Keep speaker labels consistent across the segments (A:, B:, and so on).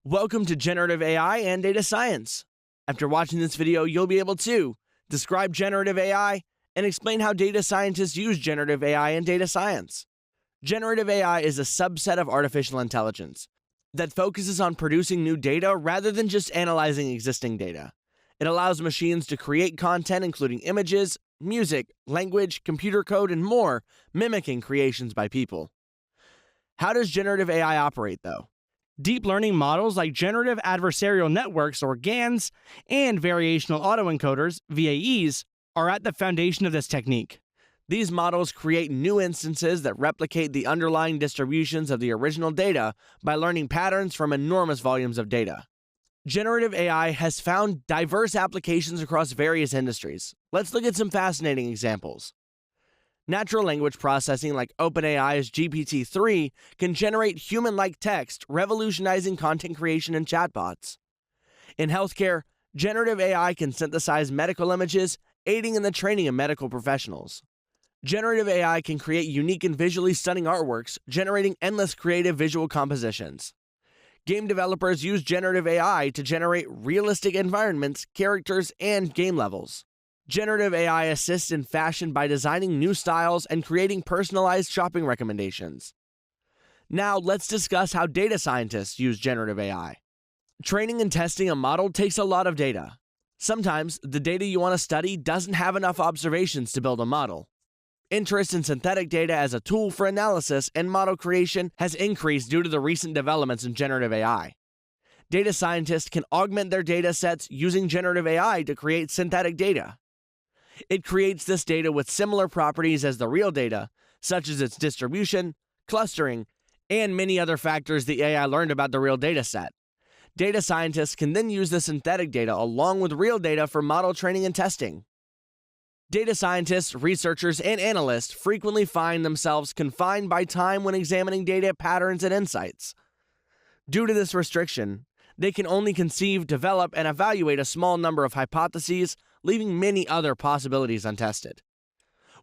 A: Welcome to Generative AI and Data Science. After watching this video, you'll be able to describe generative AI and explain how data scientists use generative AI in data science. Generative AI is a subset of artificial intelligence that focuses on producing new data rather than just analyzing existing data. It allows machines to create content including images, music, language, computer code, and more, mimicking creations by people. How does generative AI operate, though?
B: Deep learning models like generative adversarial networks, or GANs, and variational autoencoders, VAEs, are at the foundation of this technique.
A: These models create new instances that replicate the underlying distributions of the original data by learning patterns from enormous volumes of data. Generative AI has found diverse applications across various industries. Let's look at some fascinating examples. Natural language processing like OpenAI's GPT-3 can generate human-like text, revolutionizing content creation and chatbots. In healthcare, generative AI can synthesize medical images, aiding in the training of medical professionals. Generative AI can create unique and visually stunning artworks, generating endless creative visual compositions. Game developers use generative AI to generate realistic environments, characters, and game levels. Generative AI assists in fashion by designing new styles and creating personalized shopping recommendations. Now, let's discuss how data scientists use generative AI. Training and testing a model takes a lot of data. Sometimes, the data you want to study doesn't have enough observations to build a model. Interest in synthetic data as a tool for analysis and model creation has increased due to the recent developments in generative AI. Data scientists can augment their data sets using generative AI to create synthetic data. It creates this data with similar properties as the real data, such as its distribution, clustering, and many other factors the AI learned about the real data set. Data scientists can then use the synthetic data along with real data for model training and testing. Data scientists, researchers, and analysts frequently find themselves confined by time when examining data patterns and insights. Due to this restriction, they can only conceive, develop, and evaluate a small number of hypotheses, leaving many other possibilities untested.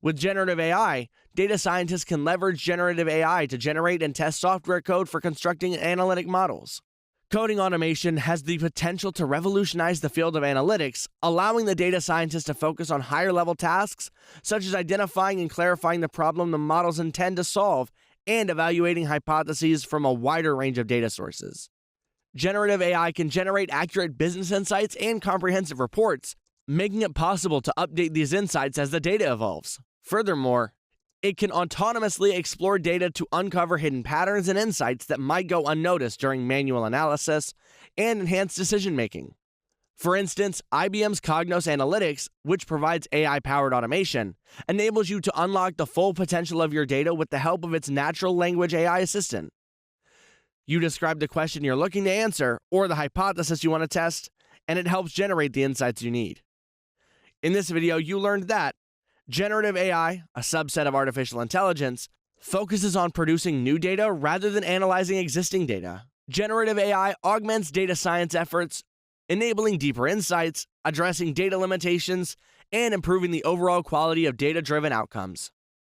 A: With generative AI, data scientists can leverage generative AI to generate and test software code for constructing analytic models. Coding automation has the potential to revolutionize the field of analytics, allowing the data scientists to focus on higher-level tasks, such as identifying and clarifying the problem the models intend to solve and evaluating hypotheses from a wider range of data sources. Generative AI can generate accurate business insights and comprehensive reports, making it possible to update these insights as the data evolves. Furthermore, it can autonomously explore data to uncover hidden patterns and insights that might go unnoticed during manual analysis and enhance decision-making. For instance, IBM's Cognos Analytics, which provides AI-powered automation, enables you to unlock the full potential of your data with the help of its natural language AI assistant. You describe the question you're looking to answer or the hypothesis you want to test, and it helps generate the insights you need. In this video, you learned that generative AI, a subset of artificial intelligence, focuses on producing new data rather than analyzing existing data. Generative AI augments data science efforts, enabling deeper insights, addressing data limitations, and improving the overall quality of data-driven outcomes.